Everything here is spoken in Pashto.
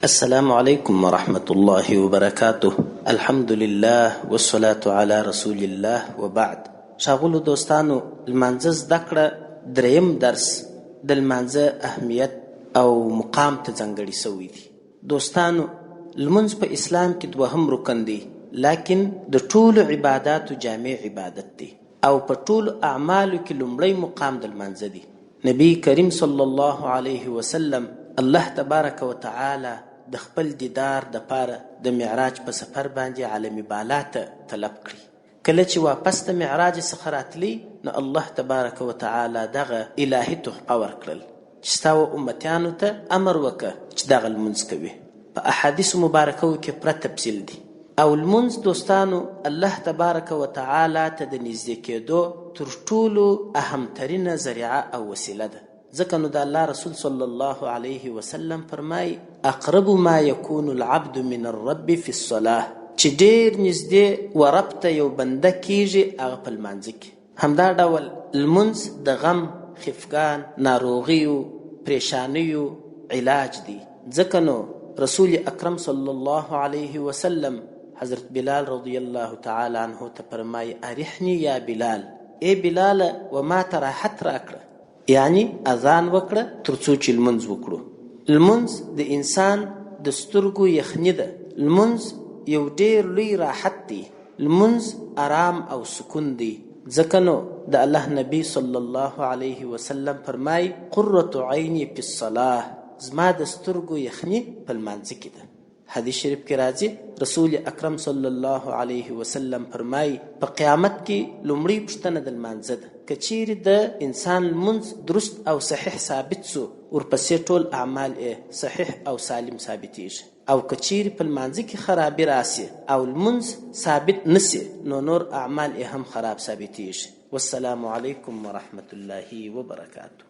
السلام علیکم ورحمة الله وبرکاته. الحمد لله والصلاة على رسول الله وبعد. ښاغلو دوستانو، لمانځه زده کړه دریم درس د لمانځه اهمیت او مقام ته ځانګړی سوی دی. دوستانو، لمونځ په اسلام کې دوهم رکن دی، لکن د ټولو عباداتو جامع عبادت دی او په ټولو اعمالو کې لومړی مقام د لمانځه دی. نبی کریم صلی الله علیه وسلم الله تبارک وتعالی د خپل دیدار د پاره د معراج په سفر باندې عالم بالا ته طلب کړي. کله چې واپس د معراج څخه راتلی، نو الله تبارک وتعالی دغه الهي تحفه ورکړل چې ستا و امتیانو ته امر وکړه چې دغه لمونځ کوي. په احادیثو مبارکو کې پوره تفصیل دی. او لمونځ دوستانو الله تبارک وتعالی ته د نږدې کېدو تر ټولو اهمترینه ذریعه او وسیله ده. ځکه نو د الله رسول صلی الله علیه وسلم فرمای اقرب ما یکون العبد من الرب فی الصلاه، چې ډیر نږدې ورب ته یو بنده کیږي هغه په لمانځه کې. همدا ډول لمونځ د غم، خفګان، ناروغیو، پریشانیو علاج دی. ځکه نو رسول اکرم صلی الله علیه وسلم حضرت بلال رضی الله تعالی عنه ته فرمای ارحنی یا بلال، ای بلال و ما ته راحت راکړه، یعنی اذان وکړه تر څو چې لمونځ وکړو. لمونځ د انسان د سترګو یخني ده. لمونځ یو ډیر لوی راحت دی. لمونځ آرام او سکون دی. ځکه نو د الله نبی صلی الله علیه وسلم فرمای قرة عینی فی الصلاه، زما د سترګو یخني په لمانځه کې ده. حدیث شریف کې راځي رسول اکرم صلی الله علیه وسلم فرمای په قیامت کې لومړی پوښتنه د لمانځه ده. که چیرې د انسان لمونځ درست او صحیح ثابت سو، ورپسې ټول اعمال صحیح او سالم ثابتیږي. او که چیرې په لمانځه کې خرابي راسي او لمونځ ثابت نسی، نو نور اعمال هم خراب ثابتیږي. والسلام علیکم ورحمة الله وبرکاته.